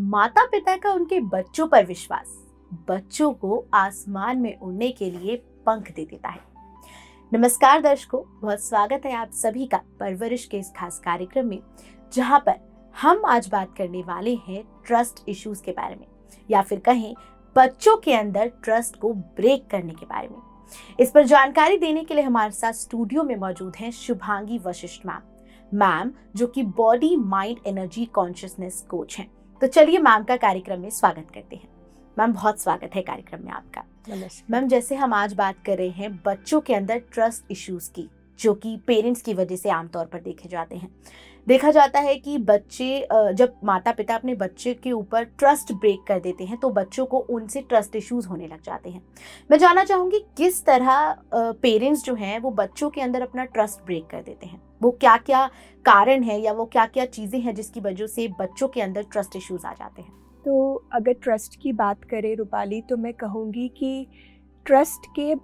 माता पिता का उनके बच्चों पर विश्वास बच्चों को आसमान में उड़ने के लिए पंख दे देता है। नमस्कार दर्शकों, बहुत स्वागत है आप सभी का परवरिश के इस खास कार्यक्रम में, जहां पर हम आज बात करने वाले हैं ट्रस्ट इश्यूज के बारे में, या फिर कहें बच्चों के अंदर ट्रस्ट को ब्रेक करने के बारे में। इस पर जानकारी देने के लिए हमारे साथ स्टूडियो में मौजूद हैं शुभांगी वशिष्ठ मैम, जो कि body mind energy consciousness coach हैं। तो चलिए मैम का कार्यक्रम में स्वागत करते हैं। मैम, बहुत स्वागत है कार्यक्रम में आपका। नमस्कार मैम, जैसे हम आज बात कर रहे हैं बच्चों के अंदर ट्रस्ट इश्यूज की, जो कि पेरेंट्स की वजह से आमतौर पर देखे जाते हैं। देखा जाता है कि बच्चे जब माता पिता अपने बच्चे के ऊपर ट्रस्ट ब्रेक कर देते हैं तो बच्चों को उनसे ट्रस्ट इश्यूज होने लग जाते हैं। मैं जानना चाहूँगी किस तरह पेरेंट्स जो हैं वो बच्चों के अंदर अपना ट्रस्ट ब्रेक कर देते हैं। वो क्या क्या कारण है या वो क्या क्या चीज़ें हैं जिसकी वजह से बच्चों के अंदर ट्रस्ट इश्यूज आ जाते हैं। तो अगर ट्रस्ट की बात करें रूपाली, तो मैं कहूँगी कि ट्रस्ट के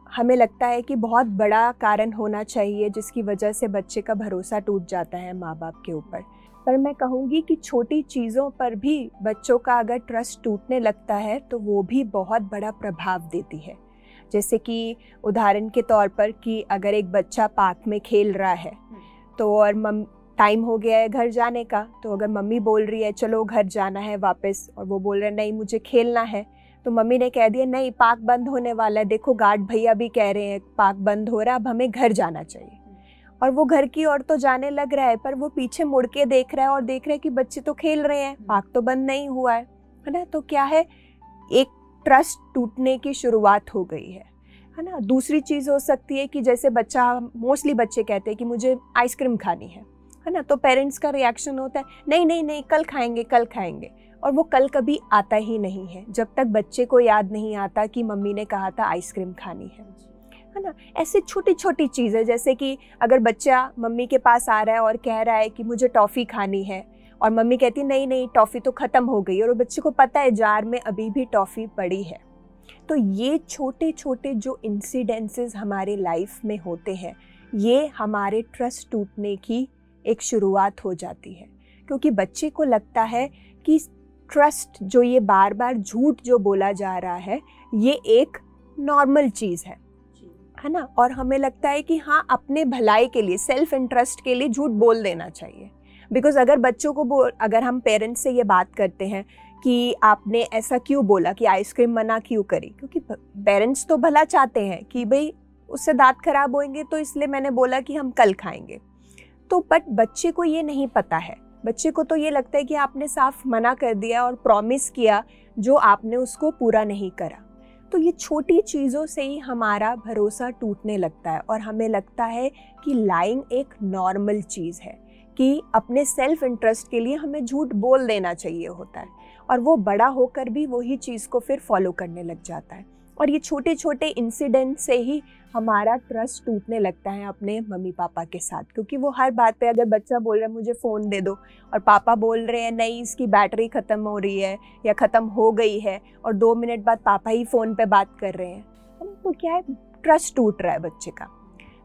हमें लगता है कि बहुत बड़ा कारण होना चाहिए जिसकी वजह से बच्चे का भरोसा टूट जाता है माँ बाप के ऊपर। पर मैं कहूँगी कि छोटी चीज़ों पर भी बच्चों का अगर ट्रस्ट टूटने लगता है तो वो भी बहुत बड़ा प्रभाव देती है। जैसे कि उदाहरण के तौर पर कि अगर एक बच्चा पार्क में खेल रहा है तो और टाइम हो गया है घर जाने का, तो अगर मम्मी बोल रही है चलो घर जाना है वापस, और वो बोल रहे हैं नहीं मुझे खेलना है, तो मम्मी ने कह दिया नहीं पार्क बंद होने वाला है, देखो गार्ड भैया भी कह रहे हैं पार्क बंद हो रहा है, अब हमें घर जाना चाहिए। और वो घर की ओर तो जाने लग रहा है, पर वो पीछे मुड़ के देख रहा है और देख रहा है कि बच्चे तो खेल रहे हैं, पार्क तो बंद नहीं हुआ है ना। तो क्या है, एक ट्रस्ट टूटने की शुरुआत हो गई है ना। दूसरी चीज़ हो सकती है कि जैसे बच्चा, मोस्टली बच्चे कहते हैं कि मुझे आइसक्रीम खानी है ना, तो पेरेंट्स का रिएक्शन होता है नहीं नहीं नहीं कल खाएंगे कल खाएंगे, और वो कल कभी आता ही नहीं है जब तक बच्चे को याद नहीं आता कि मम्मी ने कहा था आइसक्रीम खानी है ना। ऐसे छोटी छोटी चीज़ें, जैसे कि अगर बच्चा मम्मी के पास आ रहा है और कह रहा है कि मुझे टॉफ़ी खानी है, और मम्मी कहती नहीं नहीं टॉफ़ी तो ख़त्म हो गई, और बच्चे को पता है जार में अभी भी टॉफ़ी पड़ी है। तो ये छोटे छोटे जो इंसिडेंसेस हमारे लाइफ में होते हैं, ये हमारे ट्रस्ट टूटने की एक शुरुआत हो जाती है। क्योंकि बच्चे को लगता है कि ट्रस्ट जो ये बार बार झूठ जो बोला जा रहा है ये एक नॉर्मल चीज़ है ना। और हमें लगता है कि हाँ, अपने भलाई के लिए, सेल्फ इंटरेस्ट के लिए झूठ बोल देना चाहिए। बिकॉज अगर बच्चों को अगर हम पेरेंट्स से ये बात करते हैं कि आपने ऐसा क्यों बोला, कि आइसक्रीम मना क्यों करी, क्योंकि पेरेंट्स तो भला चाहते हैं कि भाई उससे दांत खराब होंगे तो इसलिए मैंने बोला कि हम कल खाएंगे। तो बट बच्चे को ये नहीं पता है, बच्चे को तो ये लगता है कि आपने साफ मना कर दिया और प्रॉमिस किया जो आपने उसको पूरा नहीं करा। तो ये छोटी चीज़ों से ही हमारा भरोसा टूटने लगता है, और हमें लगता है कि लाइंग एक नॉर्मल चीज़ है, कि अपने सेल्फ इंटरेस्ट के लिए हमें झूठ बोल देना चाहिए होता है, और वो बड़ा होकर भी वही चीज़ को फिर फॉलो करने लग जाता है। और ये छोटे छोटे इंसिडेंट से ही हमारा ट्रस्ट टूटने लगता है अपने मम्मी पापा के साथ। क्योंकि वो हर बात पे, अगर बच्चा बोल रहा है मुझे फ़ोन दे दो, और पापा बोल रहे हैं नहीं इसकी बैटरी ख़त्म हो रही है या ख़त्म हो गई है, और 2 मिनट बाद पापा ही फ़ोन पे बात कर रहे हैं, तो क्या है, ट्रस्ट टूट रहा है बच्चे का।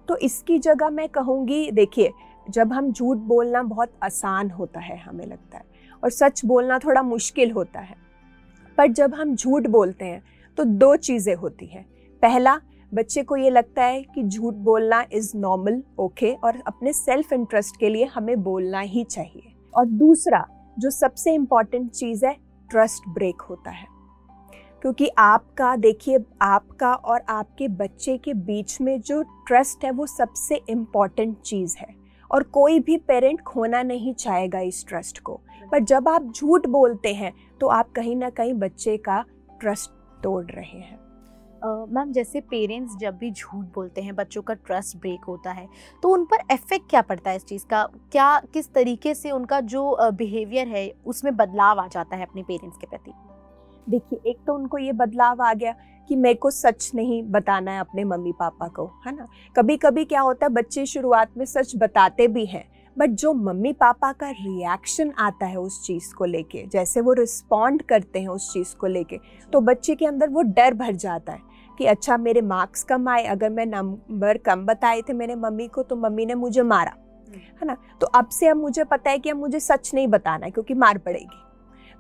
तो इसकी जगह मैं कहूँगी, देखिए जब हम झूठ बोलना बहुत आसान होता है हमें लगता है, और सच बोलना थोड़ा मुश्किल होता है, पर जब हम झूठ बोलते हैं तो 2 चीज़ें होती हैं। पहला, बच्चे को ये लगता है कि झूठ बोलना इज़ नॉर्मल, ओके, और अपने सेल्फ इंटरेस्ट के लिए हमें बोलना ही चाहिए। और दूसरा जो सबसे इम्पॉर्टेंट चीज़ है, ट्रस्ट ब्रेक होता है। क्योंकि आपका, देखिए आपका और आपके बच्चे के बीच में जो ट्रस्ट है वो सबसे इम्पॉर्टेंट चीज़ है, और कोई भी पेरेंट खोना नहीं चाहेगा इस ट्रस्ट को। पर जब आप झूठ बोलते हैं तो आप कहीं ना कहीं बच्चे का ट्रस्ट तोड़ रहे हैं। मैम, जैसे पेरेंट्स जब भी झूठ बोलते हैं बच्चों का ट्रस्ट ब्रेक होता है, तो उन पर इफेक्ट क्या पड़ता है इस चीज़ का? क्या किस तरीके से उनका जो बिहेवियर है उसमें बदलाव आ जाता है अपने पेरेंट्स के प्रति? देखिए, एक तो उनको ये बदलाव आ गया कि मेरे को सच नहीं बताना है अपने मम्मी पापा को, है ना। कभी कभी क्या होता है, बच्चे शुरुआत में सच बताते भी हैं, बट जो मम्मी पापा का रिएक्शन आता है उस चीज़ को लेके, जैसे वो रिस्पॉन्ड करते हैं उस चीज़ को लेके, तो बच्चे के अंदर वो डर भर जाता है कि अच्छा मेरे मार्क्स कम आए, अगर मैं नंबर कम बताए थे मेरे मम्मी को तो मम्मी ने मुझे मारा, है ना। तो अब से अब मुझे पता है कि अब मुझे सच नहीं बताना है क्योंकि मार पड़ेगी।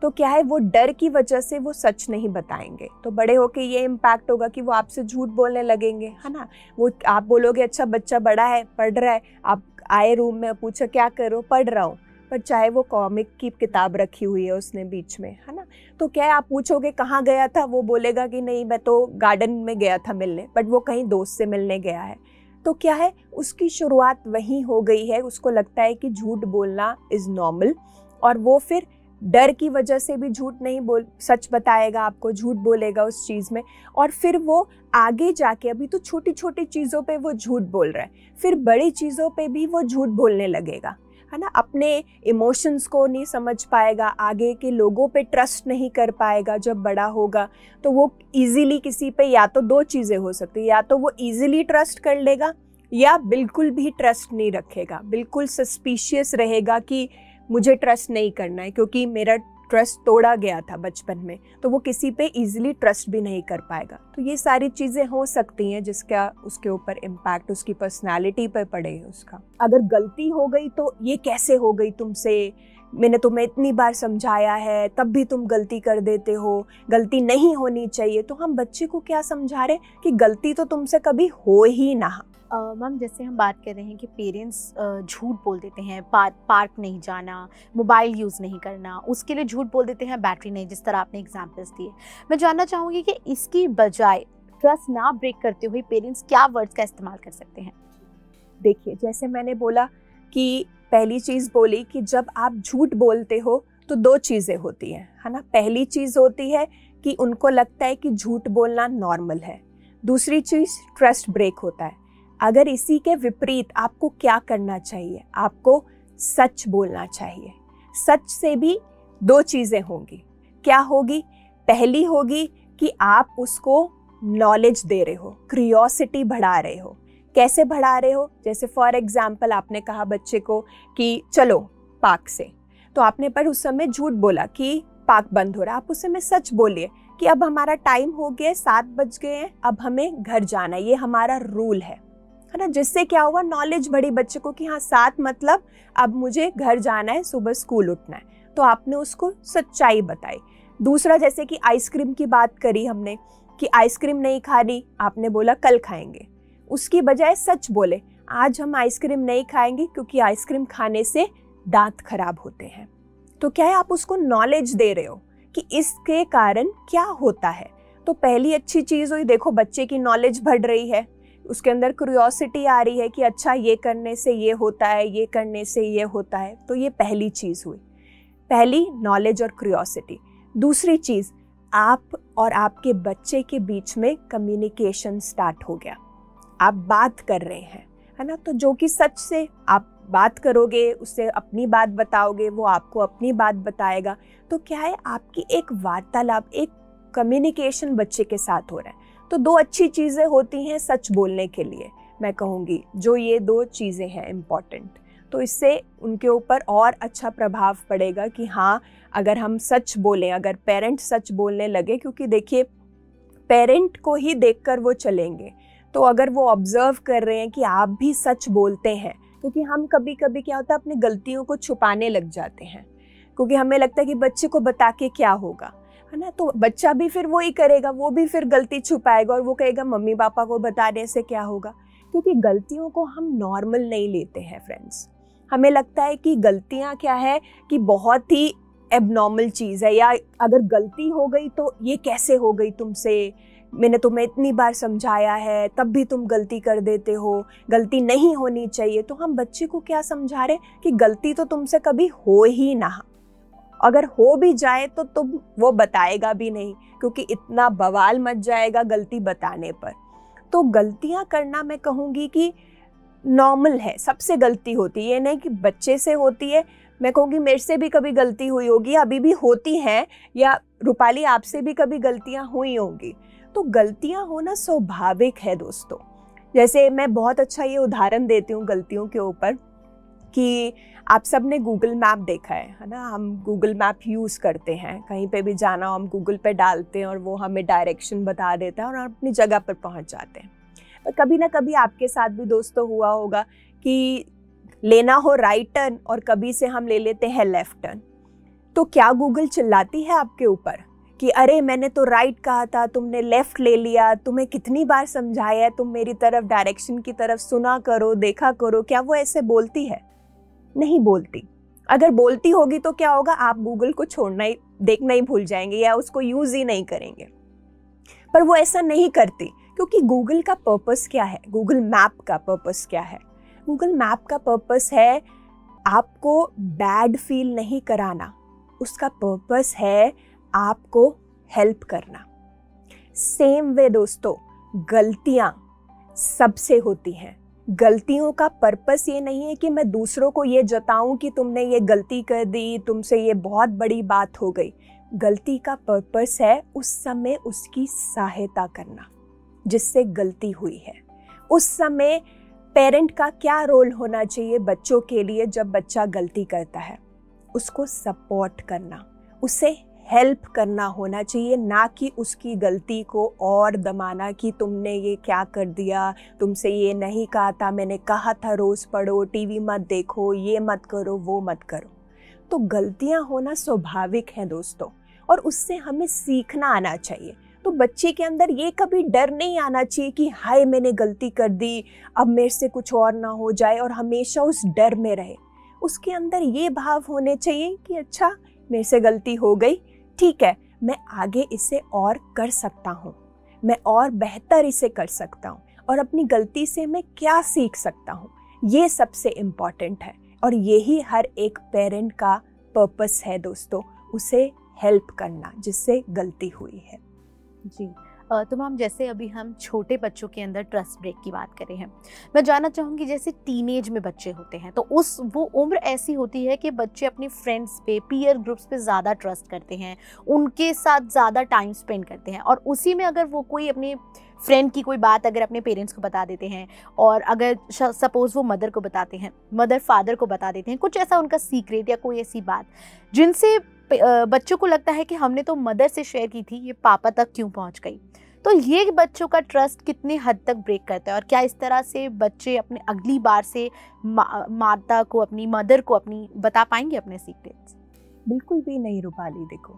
तो क्या है, वो डर की वजह से वो सच नहीं बताएंगे, तो बड़े होके ये इम्पैक्ट होगा कि वो आपसे झूठ बोलने लगेंगे, है ना। वो आप बोलोगे अच्छा बच्चा बड़ा है, पढ़ रहा है, आप आए रूम में, पूछो क्या करो, पढ़ रहा हूँ, पर चाहे वो कॉमिक की किताब रखी हुई है उसने बीच में, है ना, तो क्या है, आप पूछोगे कहाँ गया था, वो बोलेगा कि नहीं मैं तो गार्डन में गया था मिलने, बट वो कहीं दोस्त से मिलने गया है। तो क्या है, उसकी शुरुआत वहीं हो गई है, उसको लगता है कि झूठ बोलना इज़ नॉर्मल, और वो फिर डर की वजह से भी झूठ नहीं बोल, सच बताएगा आपको, झूठ बोलेगा उस चीज़ में, और फिर वो आगे जाके, अभी तो छोटी छोटी चीज़ों पे वो झूठ बोल रहा है, फिर बड़ी चीज़ों पे भी वो झूठ बोलने लगेगा, है ना। अपने इमोशंस को नहीं समझ पाएगा, आगे के लोगों पे ट्रस्ट नहीं कर पाएगा जब बड़ा होगा, तो वो इजीली किसी पे, या तो दो चीज़ें हो सकती है, या तो वो इजीली ट्रस्ट कर लेगा या बिल्कुल भी ट्रस्ट नहीं रखेगा, बिल्कुल सस्पिशियस रहेगा कि मुझे ट्रस्ट नहीं करना है क्योंकि मेरा ट्रस्ट तोड़ा गया था बचपन में, तो वो किसी पे इजीली ट्रस्ट भी नहीं कर पाएगा। तो ये सारी चीज़ें हो सकती हैं जिसका उसके ऊपर इम्पैक्ट उसकी पर्सनालिटी पे पड़े उसका। अगर गलती हो गई तो ये कैसे हो गई तुमसे, मैंने तुम्हें इतनी बार समझाया है तब भी तुम गलती कर देते हो, गलती नहीं होनी चाहिए। तो हम बच्चे को क्या समझा रहे कि गलती तो तुमसे कभी हो ही ना। मैम जैसे हम बात कर रहे हैं कि पेरेंट्स झूठ बोल देते हैं, पार्क नहीं जाना, मोबाइल यूज़ नहीं करना, उसके लिए झूठ बोल देते हैं बैटरी नहीं, जिस तरह आपने एग्जांपल्स दिए। मैं जानना चाहूँगी कि इसकी बजाय ट्रस्ट ना ब्रेक करते हुए पेरेंट्स क्या वर्ड्स का इस्तेमाल कर सकते हैं? देखिए, जैसे मैंने बोला कि पहली चीज़ बोली कि जब आप झूठ बोलते हो तो दो चीज़ें होती हैं, है ना। पहली चीज़ होती है कि उनको लगता है कि झूठ बोलना नॉर्मल है, दूसरी चीज़ ट्रस्ट ब्रेक होता है। अगर इसी के विपरीत आपको क्या करना चाहिए, आपको सच बोलना चाहिए। सच से भी दो चीज़ें होंगी। क्या होगी? पहली होगी कि आप उसको नॉलेज दे रहे हो, क्यूरियोसिटी बढ़ा रहे हो। कैसे बढ़ा रहे हो? जैसे फॉर एग्जाम्पल आपने कहा बच्चे को कि चलो पार्क से, तो आपने पर उस समय झूठ बोला कि पार्क बंद हो रहा है। आप उस समय सच बोलिए कि अब हमारा टाइम हो गया, 7 बज गए हैं, अब हमें घर जाना है, ये हमारा रूल है ना। जिससे क्या हुआ, नॉलेज बढ़ी बच्चे को कि हाँ 7 मतलब अब मुझे घर जाना है, सुबह स्कूल उठना है। तो आपने उसको सच्चाई बताई। दूसरा, जैसे कि आइसक्रीम की बात करी हमने कि आइसक्रीम नहीं खानी, आपने बोला कल खाएंगे, उसकी बजाय सच बोले आज हम आइसक्रीम नहीं खाएंगे क्योंकि आइसक्रीम खाने से दांत खराब होते हैं। तो क्या है, आप उसको नॉलेज दे रहे हो कि इसके कारण क्या होता है। तो पहली अच्छी चीज़ हुई, देखो बच्चे की नॉलेज बढ़ रही है, उसके अंदर क्यूरियोसिटी आ रही है कि अच्छा ये करने से ये होता है, ये करने से ये होता है। तो ये पहली चीज़ हुई, पहली नॉलेज और क्यूरियोसिटी। दूसरी चीज़, आप और आपके बच्चे के बीच में कम्युनिकेशन स्टार्ट हो गया, आप बात कर रहे हैं, है ना। तो जो कि सच से आप बात करोगे, उससे अपनी बात बताओगे, वो आपको अपनी बात बताएगा। तो क्या है, आपकी एक वार्तालाप, एक कम्युनिकेशन बच्चे के साथ हो रहा है। तो दो अच्छी चीज़ें होती हैं सच बोलने के लिए, मैं कहूँगी, जो ये दो चीज़ें हैं इम्पॉर्टेंट। तो इससे उनके ऊपर और अच्छा प्रभाव पड़ेगा कि हाँ, अगर हम सच बोलें, अगर पेरेंट सच बोलने लगे, क्योंकि देखिए पेरेंट को ही देखकर वो चलेंगे। तो अगर वो ऑब्जर्व कर रहे हैं कि आप भी सच बोलते हैं, क्योंकि हम कभी कभी क्या होता है अपनी गलतियों को छुपाने लग जाते हैं, क्योंकि हमें लगता है कि बच्चे को बता के क्या होगा, है ना। तो बच्चा भी फिर वही करेगा, वो भी फिर गलती छुपाएगा और वो कहेगा मम्मी पापा को बताने से क्या होगा। क्योंकि गलतियों को हम नॉर्मल नहीं लेते हैं फ्रेंड्स। हमें लगता है कि गलतियाँ क्या है कि बहुत ही एबनॉर्मल चीज़ है, या अगर गलती हो गई तो ये कैसे हो गई तुमसे, मैंने तुम्हें इतनी बार समझाया है तब भी तुम गलती कर देते हो, गलती नहीं होनी चाहिए। तो हम बच्चे को क्या समझा रहे कि गलती तो तुमसे कभी हो ही ना, अगर हो भी जाए तो तुम वो बताएगा भी नहीं, क्योंकि इतना बवाल मच जाएगा गलती बताने पर। तो गलतियां करना मैं कहूँगी कि नॉर्मल है, सबसे गलती होती है, ये नहीं कि बच्चे से होती है। मैं कहूँगी मेरे से भी कभी गलती हुई होगी, अभी भी होती हैं, या रूपाली आपसे भी कभी गलतियाँ हुई होंगी। तो गलतियाँ होना स्वाभाविक है दोस्तों। जैसे मैं बहुत अच्छा ये उदाहरण देती हूँ गलतियों के ऊपर कि आप सब ने गूगल मैप देखा है ना। हम गूगल मैप यूज़ करते हैं, कहीं पे भी जाना हो हम गूगल पे डालते हैं और वो हमें डायरेक्शन बता देता है और अपनी जगह पर पहुंच जाते हैं। पर कभी ना कभी आपके साथ भी दोस्तों हुआ होगा कि लेना हो राइट टर्न और कभी से हम ले लेते हैं लेफ़्ट टर्न। तो क्या गूगल चिल्लाती है आपके ऊपर कि अरे मैंने तो राइट कहा था, तुमने लेफ्ट ले लिया, तुम्हें कितनी बार समझाया है, तुम मेरी तरफ डायरेक्शन की तरफ सुना करो, देखा करो? क्या वो ऐसे बोलती है? नहीं बोलती। अगर बोलती होगी तो क्या होगा, आप गूगल को छोड़ना ही, देखना ही भूल जाएंगे या उसको यूज ही नहीं करेंगे। पर वो ऐसा नहीं करती, क्योंकि गूगल का पर्पस क्या है, गूगल मैप का पर्पस क्या है? गूगल मैप का पर्पस है आपको बैड फील नहीं कराना, उसका पर्पस है आपको हेल्प करना। सेम वे दोस्तों, गलतियां सबसे होती हैं। गलतियों का पर्पस ये नहीं है कि मैं दूसरों को ये जताऊं कि तुमने ये गलती कर दी, तुमसे ये बहुत बड़ी बात हो गई। गलती का पर्पस है उस समय उसकी सहायता करना जिससे गलती हुई है। उस समय पेरेंट का क्या रोल होना चाहिए बच्चों के लिए जब बच्चा गलती करता है? उसको सपोर्ट करना, उसे हेल्प करना होना चाहिए, ना कि उसकी गलती को और दबाना कि तुमने ये क्या कर दिया, तुमसे ये नहीं कहा था, मैंने कहा था रोज़ पढ़ो, टीवी मत देखो, ये मत करो, वो मत करो। तो गलतियां होना स्वाभाविक है दोस्तों, और उससे हमें सीखना आना चाहिए। तो बच्चे के अंदर ये कभी डर नहीं आना चाहिए कि हाय मैंने गलती कर दी, अब मेरे से कुछ और ना हो जाए, और हमेशा उस डर में रहे। उसके अंदर ये भाव होने चाहिए कि अच्छा मेरे से गलती हो गई, ठीक है, मैं आगे इसे और कर सकता हूँ, मैं और बेहतर इसे कर सकता हूँ, और अपनी गलती से मैं क्या सीख सकता हूँ। ये सबसे इम्पॉर्टेंट है, और यही हर एक पेरेंट का पर्पस है दोस्तों, उसे हेल्प करना जिससे गलती हुई है। जी, तो मैम जैसे अभी हम छोटे बच्चों के अंदर ट्रस्ट ब्रेक की बात करें हैं, मैं जानना चाहूँगी जैसे टीनेज में बच्चे होते हैं तो वो उम्र ऐसी होती है कि बच्चे अपने फ्रेंड्स पे, पीयर ग्रुप्स पे ज़्यादा ट्रस्ट करते हैं, उनके साथ ज़्यादा टाइम स्पेंड करते हैं, और उसी में अगर वो कोई अपने फ्रेंड की कोई बात अगर अपने पेरेंट्स को बता देते हैं, और अगर सपोज़ वो मदर को बताते हैं, मदर फादर को बता देते हैं कुछ ऐसा उनका सीक्रेट या कोई ऐसी बात जिनसे बच्चों को लगता है कि हमने तो मदर से शेयर की थी, ये पापा तक क्यों पहुंच गई, तो ये बच्चों का ट्रस्ट कितने हद तक ब्रेक करता है, और क्या इस तरह से बच्चे अपने अगली बार से माता को, अपनी मदर को अपनी बता पाएंगे अपने सीक्रेट्स? बिल्कुल भी नहीं रूपाली। देखो,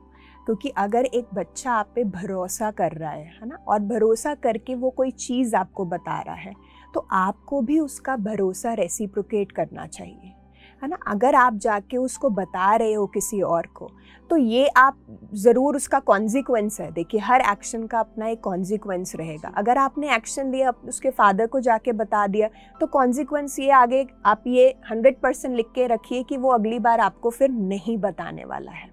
क्योंकि अगर एक बच्चा आप पे भरोसा कर रहा है ना, और भरोसा करके वो कोई चीज़ आपको बता रहा है, तो आपको भी उसका भरोसा रेसिप्रोकेट करना चाहिए, है ना। अगर आप जाके उसको बता रहे हो किसी और को, तो ये आप ज़रूर, उसका कॉन्सिक्वेंस है। देखिए, हर एक्शन का अपना एक कॉन्सिक्वेंस रहेगा। अगर आपने एक्शन लिया, उसके फादर को जाके बता दिया, तो कॉन्सिक्वेंस ये आगे आप ये 100% लिख के रखिए कि वो अगली बार आपको फिर नहीं बताने वाला है।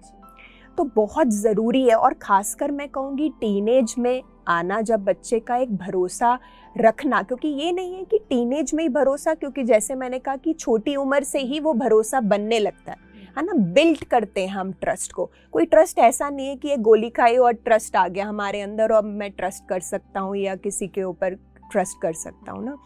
तो बहुत ज़रूरी है, और ख़ासकर मैं कहूँगी टीनेज में आना, जब बच्चे का एक भरोसा रखना, क्योंकि ये नहीं है कि टीनेज में ही भरोसा, क्योंकि जैसे मैंने कहा कि छोटी उम्र से ही वो भरोसा बनने लगता है ना। बिल्ड करते हैं हम ट्रस्ट को। कोई ट्रस्ट ऐसा नहीं है कि ये गोली खाई और ट्रस्ट आ गया हमारे अंदर और मैं ट्रस्ट कर सकता हूँ या किसी के ऊपर ट्रस्ट कर सकता हूँ ना।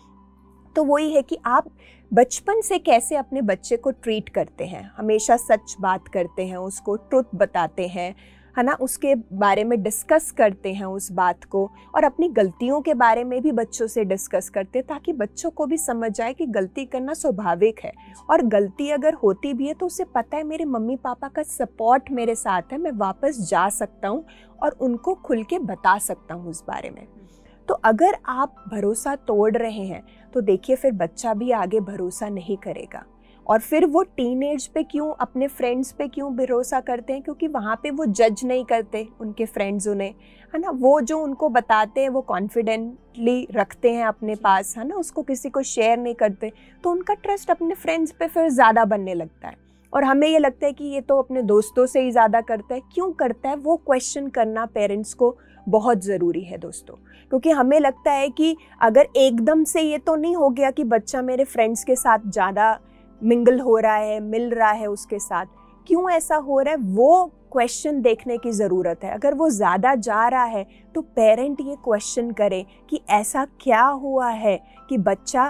तो वही है कि आप बचपन से कैसे अपने बच्चे को ट्रीट करते हैं, हमेशा सच बात करते हैं, उसको ट्रुथ बताते हैं, है ना, उसके बारे में डिस्कस करते हैं उस बात को, और अपनी गलतियों के बारे में भी बच्चों से डिस्कस करते हैं, ताकि बच्चों को भी समझ जाए कि गलती करना स्वाभाविक है, और गलती अगर होती भी है तो उसे पता है मेरे मम्मी पापा का सपोर्ट मेरे साथ है, मैं वापस जा सकता हूँ और उनको खुल के बता सकता हूँ उस बारे में। तो अगर आप भरोसा तोड़ रहे हैं तो देखिए फिर बच्चा भी आगे भरोसा नहीं करेगा, और फिर वो टीनेज पे क्यों, अपने फ्रेंड्स पे क्यों भरोसा करते हैं, क्योंकि वहाँ पे वो जज नहीं करते उनके फ्रेंड्स उन्हें, है ना, वो जो उनको बताते हैं वो कॉन्फिडेंटली रखते हैं अपने पास, है ना, उसको किसी को शेयर नहीं करते, तो उनका ट्रस्ट अपने फ्रेंड्स पे फिर ज़्यादा बनने लगता है। और हमें ये लगता है कि ये तो अपने दोस्तों से ही ज़्यादा करता है। क्यों करता है, वो क्वेश्चन करना पेरेंट्स को बहुत ज़रूरी है दोस्तों, क्योंकि हमें लगता है कि अगर एकदम से ये तो नहीं हो गया कि बच्चा मेरे फ्रेंड्स के साथ ज़्यादा मिंगल हो रहा है, मिल रहा है उसके साथ, क्यों ऐसा हो रहा है, वो क्वेश्चन देखने की ज़रूरत है। अगर वो ज़्यादा जा रहा है तो पेरेंट ये क्वेश्चन करे कि ऐसा क्या हुआ है कि बच्चा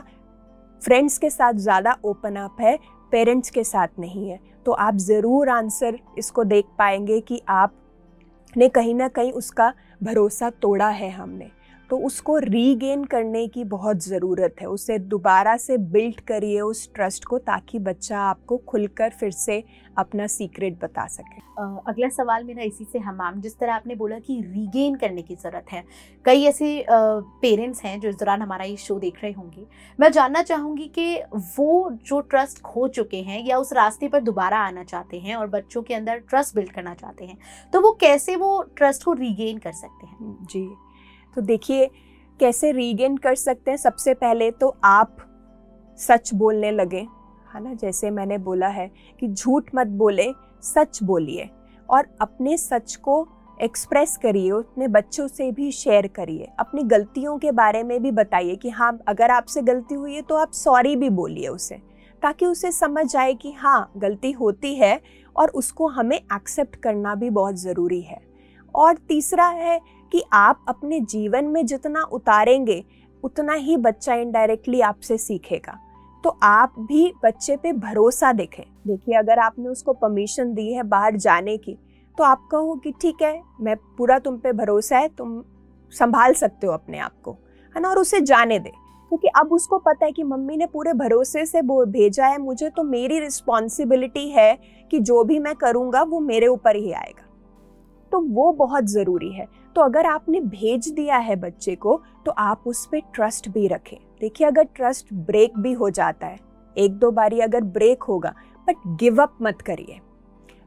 फ्रेंड्स के साथ ज़्यादा ओपन अप है, पेरेंट्स के साथ नहीं है। तो आप ज़रूर आंसर इसको देख पाएंगे कि आपने कहीं ना कहीं उसका भरोसा तोड़ा है हमने। तो उसको रीगेन करने की बहुत ज़रूरत है। उसे दोबारा से बिल्ड करिए उस ट्रस्ट को, ताकि बच्चा आपको खुलकर फिर से अपना सीक्रेट बता सके। अगला सवाल मेरा इसी से हमाम, जिस तरह आपने बोला कि रीगेन करने की ज़रूरत है, कई ऐसे पेरेंट्स हैं जो इस दौरान हमारा ये शो देख रहे होंगे। मैं जानना चाहूँगी कि वो जो ट्रस्ट खो चुके हैं या उस रास्ते पर दोबारा आना चाहते हैं और बच्चों के अंदर ट्रस्ट बिल्ड करना चाहते हैं, तो वो कैसे वो ट्रस्ट को रीगेन कर सकते हैं? जी, तो देखिए कैसे रीगेन कर सकते हैं। सबसे पहले तो आप सच बोलने लगे, है ना। जैसे मैंने बोला है कि झूठ मत बोले, सच बोलिए और अपने सच को एक्सप्रेस करिए, अपने बच्चों से भी शेयर करिए। अपनी गलतियों के बारे में भी बताइए कि हाँ, अगर आपसे गलती हुई है तो आप सॉरी भी बोलिए उसे, ताकि उसे समझ आए कि हाँ, गलती होती है और उसको हमें एक्सेप्ट करना भी बहुत ज़रूरी है। और तीसरा है कि आप अपने जीवन में जितना उतारेंगे उतना ही बच्चा इनडायरेक्टली आपसे सीखेगा। तो आप भी बच्चे पे भरोसा देखें। देखिए, अगर आपने उसको परमिशन दी है बाहर जाने की, तो आप कहो कि ठीक है, मैं पूरा तुम पे भरोसा है, तुम संभाल सकते हो अपने आप को, है ना, और उसे जाने दे। क्योंकि अब उसको पता है कि मम्मी ने पूरे भरोसे से भेजा है मुझे, तो मेरी रिस्पॉन्सिबिलिटी है कि जो भी मैं करूँगा वो मेरे ऊपर ही आएगा। तो वो बहुत ज़रूरी है। तो अगर आपने भेज दिया है बच्चे को, तो आप उस पर ट्रस्ट भी रखें। देखिए, अगर ट्रस्ट ब्रेक भी हो जाता है, एक दो बारी अगर ब्रेक होगा, बट गिव अप मत करिए।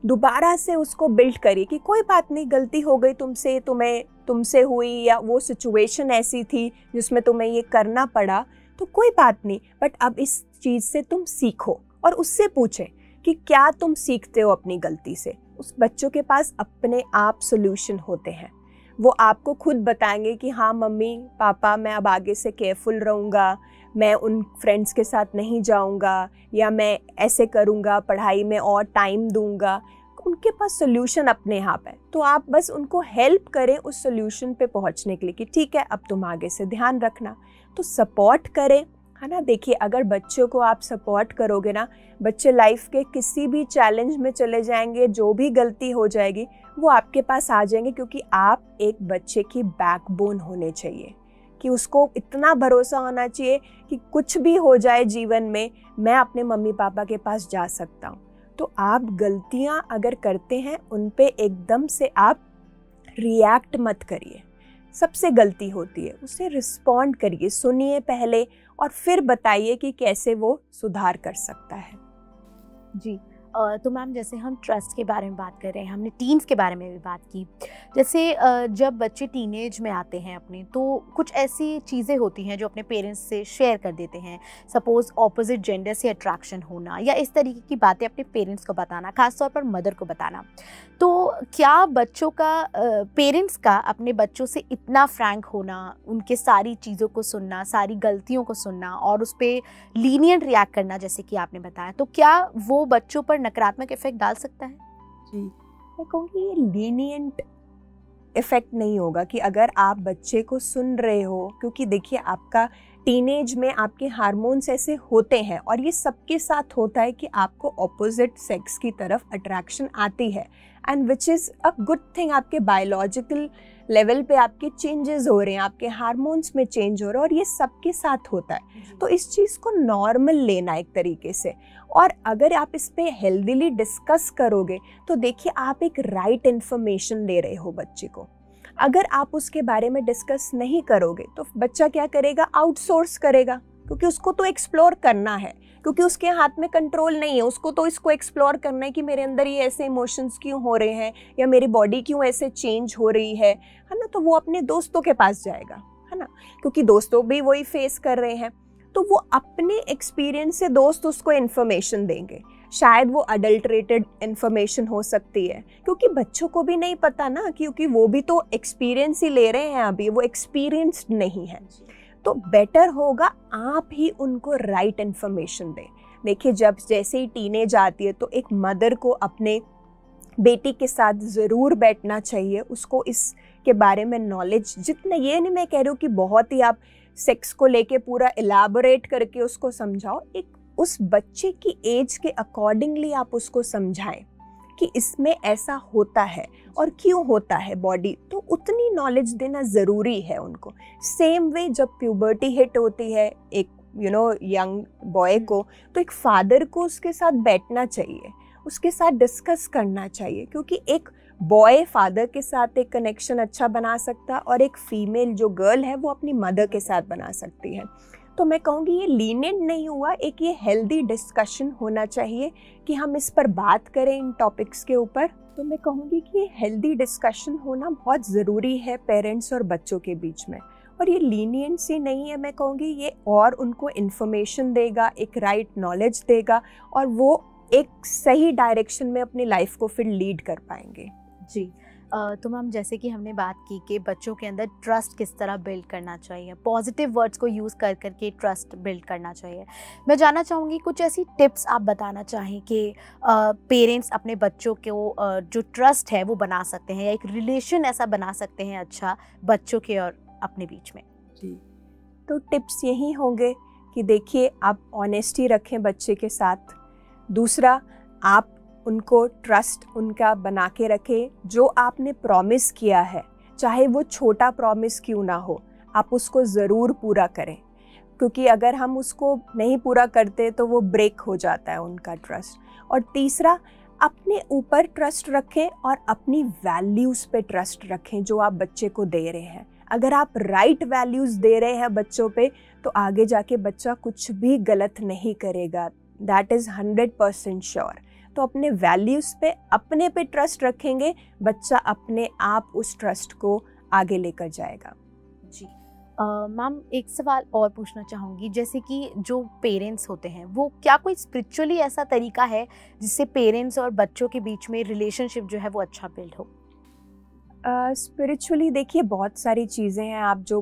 दोबारा से उसको बिल्ड करिए कि कोई बात नहीं, गलती हो गई तुमसे हुई, या वो सिचुएशन ऐसी थी जिसमें तुम्हें ये करना पड़ा, तो कोई बात नहीं, बट अब इस चीज़ से तुम सीखो। और उससे पूछें कि क्या तुम सीखते हो अपनी गलती से। उस बच्चों के पास अपने आप सोल्यूशन होते हैं। वो आपको खुद बताएंगे कि हाँ मम्मी पापा, मैं अब आगे से केयरफुल रहूँगा, मैं उन फ्रेंड्स के साथ नहीं जाऊँगा, या मैं ऐसे करूँगा, पढ़ाई में और टाइम दूँगा। उनके पास सोल्यूशन अपने आप है। तो आप बस उनको हेल्प करें उस सोल्यूशन पे पहुँचने के लिए कि ठीक है, अब तुम आगे से ध्यान रखना। तो सपोर्ट करें, है ना। देखिए, अगर बच्चों को आप सपोर्ट करोगे ना, बच्चे लाइफ के किसी भी चैलेंज में चले जाएंगे, जो भी गलती हो जाएगी वो आपके पास आ जाएंगे, क्योंकि आप एक बच्चे की बैकबोन होने चाहिए कि उसको इतना भरोसा होना चाहिए कि कुछ भी हो जाए जीवन में, मैं अपने मम्मी पापा के पास जा सकता हूँ। तो आप गलतियाँ अगर करते हैं, उन पे एकदम से आप रिएक्ट मत करिए। सबसे गलती होती है, उसे रिस्पॉन्ड करिए, सुनिए पहले और फिर बताइए कि कैसे वो सुधार कर सकता है। जी, तो मैम जैसे हम ट्रस्ट के बारे में बात कर रहे हैं, हमने टीन्स के बारे में भी बात की। जैसे जब बच्चे टीनेज में आते हैं अपने, तो कुछ ऐसी चीज़ें होती हैं जो अपने पेरेंट्स से शेयर कर देते हैं। सपोज़ ऑपोजिट जेंडर से अट्रैक्शन होना या इस तरीके की बातें अपने पेरेंट्स को बताना, खासतौर पर मदर को बताना। तो क्या बच्चों का पेरेंट्स का अपने बच्चों से इतना फ्रैंक होना, उनके सारी चीज़ों को सुनना, सारी गलतियों को सुनना और उस पर लीनियंट रिएक्ट करना, जैसे कि आपने बताया, तो क्या वो बच्चों पर नकारात्मक इफेक्ट डाल सकता है? जी, मैं कहूँगी ये लीनियंट इफेक्ट नहीं होगा कि अगर आप बच्चे को सुन रहे हो, क्योंकि देखिए आपका टीनेज में आपके हार्मोन्स ऐसे होते हैं और ये सबके साथ होता है कि आपको ऑपोजिट सेक्स की तरफ अट्रैक्शन आती है, and which is a good thing. आपके बायोलॉजिकल लेवल पे आपके चेंजेस हो रहे हैं, आपके हार्मोन्स में चेंज हो रहा है और ये सबके साथ होता है। तो इस चीज़ को नॉर्मल लेना एक तरीके से, और अगर आप इस पे हेल्दीली डिस्कस करोगे तो देखिए आप एक राइट इन्फॉर्मेशन दे रहे हो बच्चे को। अगर आप उसके बारे में डिस्कस नहीं करोगे तो बच्चा क्या करेगा, आउटसोर्स करेगा, क्योंकि उसको तो एक्सप्लोर करना है, क्योंकि उसके हाथ में कंट्रोल नहीं है। उसको तो इसको एक्सप्लोर करना है कि मेरे अंदर ये ऐसे इमोशंस क्यों हो रहे हैं या मेरी बॉडी क्यों ऐसे चेंज हो रही है ना। तो वो अपने दोस्तों के पास जाएगा, है ना, क्योंकि दोस्तों भी वही फेस कर रहे हैं। तो वो अपने एक्सपीरियंस से दोस्त उसको इन्फॉर्मेशन देंगे। शायद वो अडल्ट्रेटेड इन्फॉर्मेशन हो सकती है, क्योंकि बच्चों को भी नहीं पता ना, क्योंकि वो भी तो एक्सपीरियंस ही ले रहे हैं, अभी वो एक्सपीरियंस्ड नहीं है। तो बेटर होगा आप ही उनको राइट इन्फॉर्मेशन दें। देखिए, जब जैसे ही टीनेज आती है तो एक मदर को अपने बेटी के साथ ज़रूर बैठना चाहिए, उसको इसके बारे में नॉलेज जितना, ये नहीं मैं कह रही हूँ कि बहुत ही आप सेक्स को लेके पूरा इलाबोरेट करके उसको समझाओ, एक उस बच्चे की एज के अकॉर्डिंगली आप उसको समझाएं कि इसमें ऐसा होता है और क्यों होता है बॉडी, तो उतनी नॉलेज देना ज़रूरी है उनको। सेम वे जब प्यूबर्टी हिट होती है एक यंग बॉय को, तो एक फादर को उसके साथ बैठना चाहिए, उसके साथ डिस्कस करना चाहिए, क्योंकि एक बॉय फादर के साथ एक कनेक्शन अच्छा बना सकता है और एक फीमेल जो गर्ल है वो अपनी मदर के साथ बना सकती है। तो मैं कहूँगी ये लीनियंट नहीं हुआ, एक ये हेल्दी डिस्कशन होना चाहिए कि हम इस पर बात करें इन टॉपिक्स के ऊपर। तो मैं कहूँगी कि ये हेल्दी डिस्कशन होना बहुत ज़रूरी है पेरेंट्स और बच्चों के बीच में। और ये लीनियंसी नहीं है, मैं कहूँगी ये और उनको इन्फॉर्मेशन देगा, एक राइट नॉलेज देगा और वो एक सही डायरेक्शन में अपनी लाइफ को फिर लीड कर पाएंगे। जी, तो मैम जैसे कि हमने बात की कि बच्चों के अंदर ट्रस्ट किस तरह बिल्ड करना चाहिए, पॉजिटिव वर्ड्स को यूज़ कर करके ट्रस्ट बिल्ड करना चाहिए, मैं जानना चाहूँगी कुछ ऐसी टिप्स आप बताना चाहें कि पेरेंट्स अपने बच्चों को जो ट्रस्ट है वो बना सकते हैं या एक रिलेशन ऐसा बना सकते हैं अच्छा बच्चों के और अपने बीच में। जी, तो टिप्स यही होंगे कि देखिए आप ऑनेस्टी रखें बच्चे के साथ। दूसरा, आप उनको ट्रस्ट उनका बना के रखें। जो आपने प्रॉमिस किया है, चाहे वो छोटा प्रॉमिस क्यों ना हो, आप उसको ज़रूर पूरा करें, क्योंकि अगर हम उसको नहीं पूरा करते तो वो ब्रेक हो जाता है उनका ट्रस्ट। और तीसरा, अपने ऊपर ट्रस्ट रखें और अपनी वैल्यूज़ पे ट्रस्ट रखें जो आप बच्चे को दे रहे हैं। अगर आप राइट वैल्यूज़ दे रहे हैं बच्चों पे, तो आगे जाके बच्चा कुछ भी गलत नहीं करेगा, दैट इज़ 100% श्योर। तो अपने वैल्यूज़ पे, अपने पे ट्रस्ट रखेंगे, बच्चा अपने आप उस ट्रस्ट को आगे लेकर जाएगा। जी मैम, एक सवाल और पूछना चाहूँगी, जैसे कि जो पेरेंट्स होते हैं वो क्या कोई स्पिरिचुअली ऐसा तरीका है जिससे पेरेंट्स और बच्चों के बीच में रिलेशनशिप जो है वो अच्छा बिल्ड हो? स्पिरिचुअली देखिए बहुत सारी चीज़ें हैं आप जो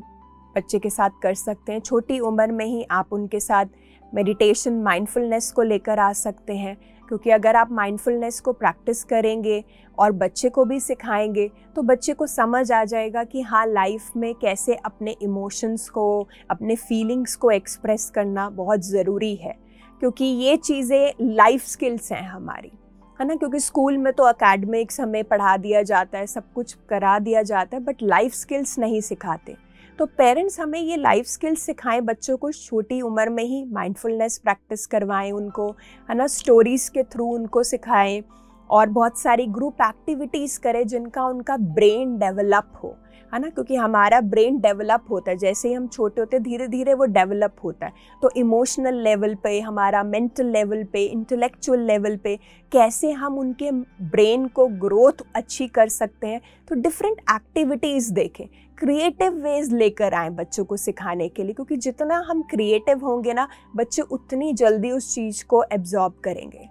बच्चे के साथ कर सकते हैं। छोटी उम्र में ही आप उनके साथ मेडिटेशन, माइंडफुलनेस को लेकर आ सकते हैं, क्योंकि अगर आप माइंडफुलनेस को प्रैक्टिस करेंगे और बच्चे को भी सिखाएंगे तो बच्चे को समझ आ जाएगा कि हाँ, लाइफ में कैसे अपने इमोशंस को, अपने फीलिंग्स को एक्सप्रेस करना बहुत ज़रूरी है, क्योंकि ये चीज़ें लाइफ स्किल्स हैं हमारी, है ना। क्योंकि स्कूल में तो एकेडमिक्स हमें पढ़ा दिया जाता है, सब कुछ करा दिया जाता है, बट लाइफ स्किल्स नहीं सिखाते। तो पेरेंट्स हमें ये लाइफ स्किल्स सिखाएं बच्चों को, छोटी उम्र में ही माइंडफुलनेस प्रैक्टिस करवाएं उनको, है ना, स्टोरीज़ के थ्रू उनको सिखाएं और बहुत सारी ग्रुप एक्टिविटीज़ करें जिनका उनका ब्रेन डेवलप हो, है ना। क्योंकि हमारा ब्रेन डेवलप होता है, जैसे ही हम छोटे होते धीरे धीरे वो डेवलप होता है। तो इमोशनल लेवल पे, हमारा मेंटल लेवल पे, इंटेलेक्चुअल लेवल पे कैसे हम उनके ब्रेन को ग्रोथ अच्छी कर सकते हैं, तो डिफरेंट एक्टिविटीज़ देखें, क्रिएटिव वेज लेकर आएँ बच्चों को सिखाने के लिए, क्योंकि जितना हम क्रिएटिव होंगे ना, बच्चे उतनी जल्दी उस चीज़ को एब्जॉर्ब करेंगे।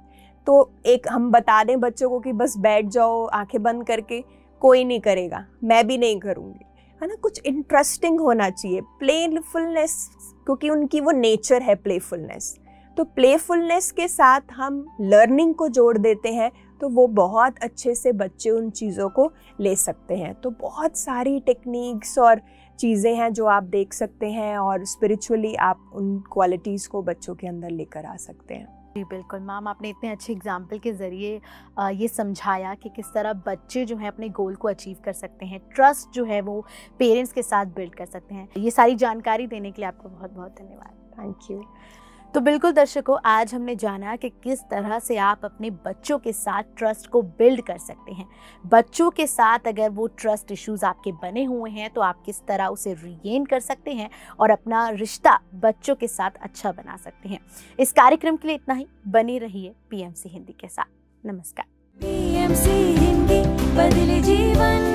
तो एक हम बता दें बच्चों को कि बस बैठ जाओ आंखें बंद करके, कोई नहीं करेगा, मैं भी नहीं करूँगी, है ना। कुछ इंटरेस्टिंग होना चाहिए, प्लेफुलनेस, क्योंकि उनकी वो नेचर है प्लेफुलनेस। तो प्लेफुलनेस के साथ हम लर्निंग को जोड़ देते हैं तो वो बहुत अच्छे से बच्चे उन चीज़ों को ले सकते हैं। तो बहुत सारी टेक्निक्स और चीज़ें हैं जो आप देख सकते हैं और स्पिरिचुअली आप उन क्वालिटीज़ को बच्चों के अंदर लेकर आ सकते हैं। जी बिल्कुल मैम, आपने इतने अच्छे एग्जाम्पल के ज़रिए ये समझाया कि किस तरह बच्चे जो हैं अपने गोल को अचीव कर सकते हैं, ट्रस्ट जो है वो पेरेंट्स के साथ बिल्ड कर सकते हैं। ये सारी जानकारी देने के लिए आपको बहुत बहुत धन्यवाद। Thank you. तो बिल्कुल दर्शकों, आज हमने जाना कि किस तरह से आप अपने बच्चों के साथ ट्रस्ट को बिल्ड कर सकते हैं। बच्चों के साथ अगर वो ट्रस्ट इश्यूज आपके बने हुए हैं तो आप किस तरह उसे रीगेन कर सकते हैं और अपना रिश्ता बच्चों के साथ अच्छा बना सकते हैं। इस कार्यक्रम के लिए इतना ही। बनी रहिए PMC हिंदी के साथ। नमस्कार। PMC हिंदी, बदले जीवन।